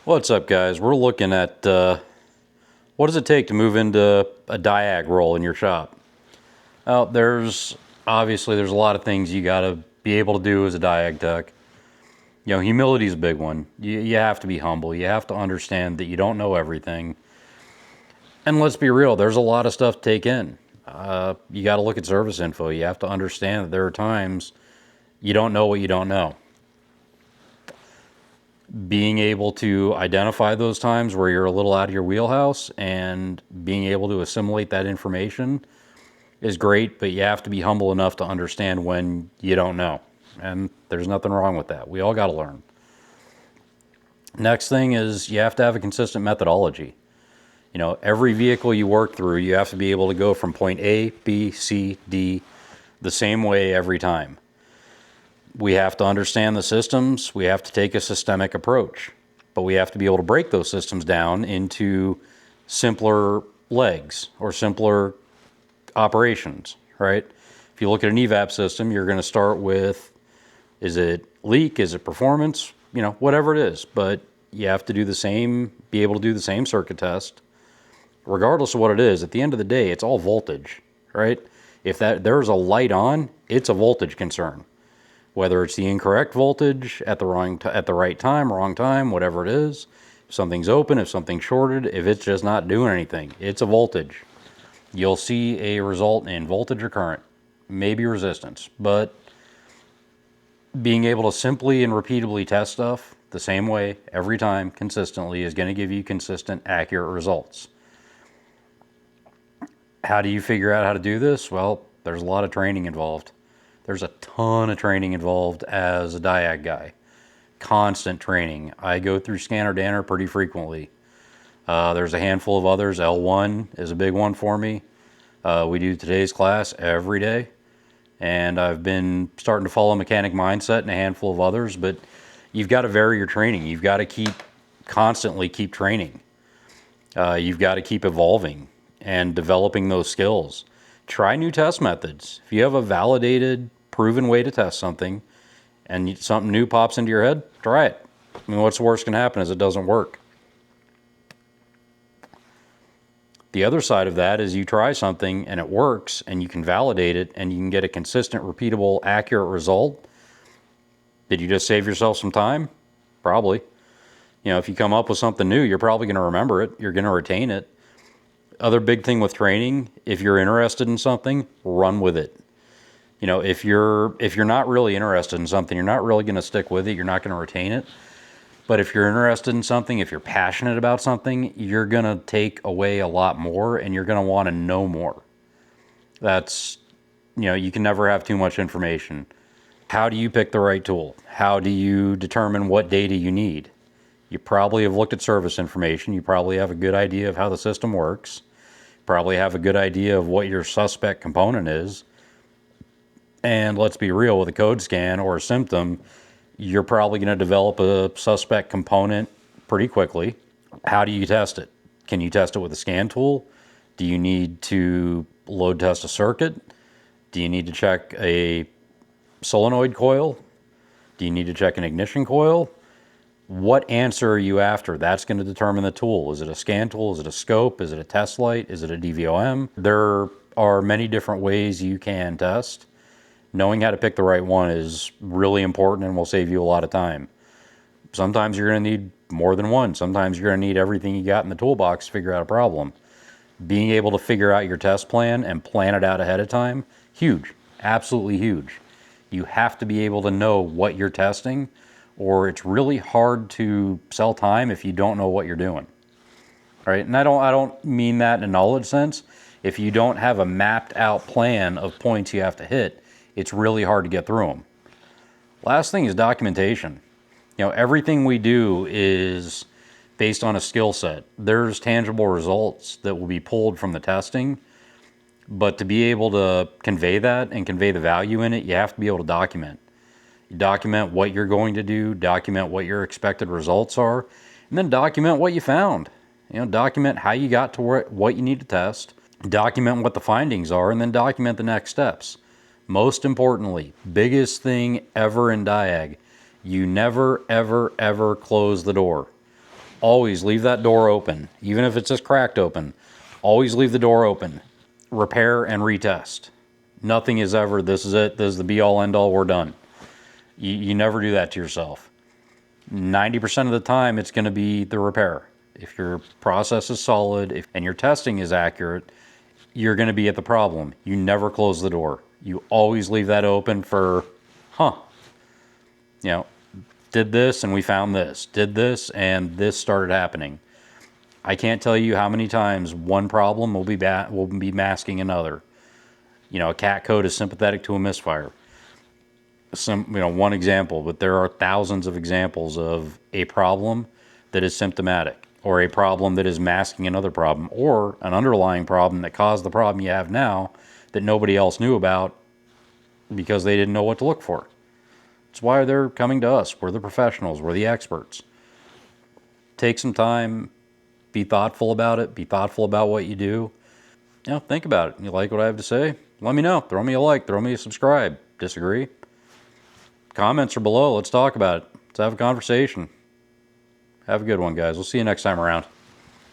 What's up, guys? We're looking at what does it take to move into a Diag role in your shop. Well, there's a lot of things you got to be able to do as a Diag tech. You know, humility is a big one. You have to be humble. You have to understand that you don't know everything. And let's be real, there's a lot of stuff to take in. You got to look at service info. You have to understand that there are times you don't know what you don't know. Being able to identify those times where you're a little out of your wheelhouse and being able to assimilate that information is great, but you have to be humble enough to understand when you don't know. And there's nothing wrong with that. We all got to learn. Next thing is you have to have a consistent methodology. You know, every vehicle you work through, you have to be able to go from point A, B, C, D the same way every time. We have to understand the systems. We have to take a systemic approach, but we have to be able to break those systems down into simpler legs or simpler operations, right? If you look at an evap system, you're going to start with, is it leak? Is it performance? You know, whatever it is, but you have to do the same, be able to do the same circuit test, regardless of what it is. At the end of the day, it's all voltage, right? If there's a light on, it's a voltage concern. Whether it's the incorrect voltage at the right time, wrong time, whatever it is. If something's open, if something's shorted, if it's just not doing anything, it's a voltage. You'll see a result in voltage or current, maybe resistance, but being able to simply and repeatedly test stuff the same way every time consistently is going to give you consistent, accurate results. How do you figure out how to do this? Well, there's a lot of training involved. There's a ton of training involved as a Diag guy. Constant training. I go through Scanner Danner pretty frequently. There's a handful of others. L1 is a big one for me. We do today's class every day. And I've been starting to follow Mechanic Mindset and a handful of others, but you've got to vary your training. You've got to constantly keep training. You've got to keep evolving and developing those skills. Try new test methods. If you have a validated, proven way to test something and something new pops into your head, try it. I mean, what's the worst can happen is it doesn't work. The other side of that is you try something and it works and you can validate it and you can get a consistent, repeatable, accurate result. Did you just save yourself some time? Probably. You know, if you come up with something new, you're probably going to remember it. You're going to retain it. Other big thing with training, if you're interested in something, run with it. You know, if you're not really interested in something, you're not really going to stick with it. You're not going to retain it. But if you're interested in something, if you're passionate about something, you're going to take away a lot more and you're going to want to know more. That's, you know, you can never have too much information. How do you pick the right tool? How do you determine what data you need? You probably have looked at service information. You probably have a good idea of how the system works. Probably have a good idea of what your suspect component is. And let's be real, with a code scan or a symptom, you're probably going to develop a suspect component pretty quickly. How do you test it? Can you test it with a scan tool? Do you need to load test a circuit? Do you need to check a solenoid coil? Do you need to check an ignition coil? What answer are you after? That's going to determine the tool. Is it a scan tool? Is it a scope? Is it a test light? Is it a DVOM? There are many different ways you can test. Knowing how to pick the right one is really important and will save you a lot of time. Sometimes you're going to need more than one. Sometimes you're going to need everything you got in the toolbox to figure out a problem. Being able to figure out your test plan and plan it out ahead of time, huge, absolutely huge. You have to be able to know what you're testing, or it's really hard to sell time if you don't know what you're doing, right? And I don't mean that in a knowledge sense. If you don't have a mapped out plan of points you have to hit, it's really hard to get through them. Last thing is documentation. You know, everything we do is based on a skill set. There's tangible results that will be pulled from the testing, but to be able to convey that and convey the value in it, you have to be able to document. Document what you're going to do, document what your expected results are, and then document what you found. You know, document how you got to what you need to test, document what the findings are, and then document the next steps. Most importantly, biggest thing ever in Diag, you never, ever, ever close the door. always leave that door open. Even if it's just cracked open, always leave the door open. Repair and retest. Nothing is ever, this is it, this is the be all end all, we're done. You never do that to yourself. 90% of the time, it's going to be the repair. If your process is solid and your testing is accurate, you're going to be at the problem. You never close the door. You always leave that open for, did this and we found this. Did this and this started happening. I can't tell you how many times one problem will be masking another. A cat code is sympathetic to a misfire. One example, but there are thousands of examples of a problem that is symptomatic, or a problem that is masking another problem, or an underlying problem that caused the problem you have now that nobody else knew about because they didn't know what to look for. It's why they're coming to us. We're the professionals. We're the experts. Take some time. Be thoughtful about it. Be thoughtful about what you do. Think about it. You like what I have to say? Let me know. Throw me a like. Throw me a subscribe. Disagree? Comments are below. Let's talk about it. Let's have a conversation. Have a good one, guys. We'll see you next time around.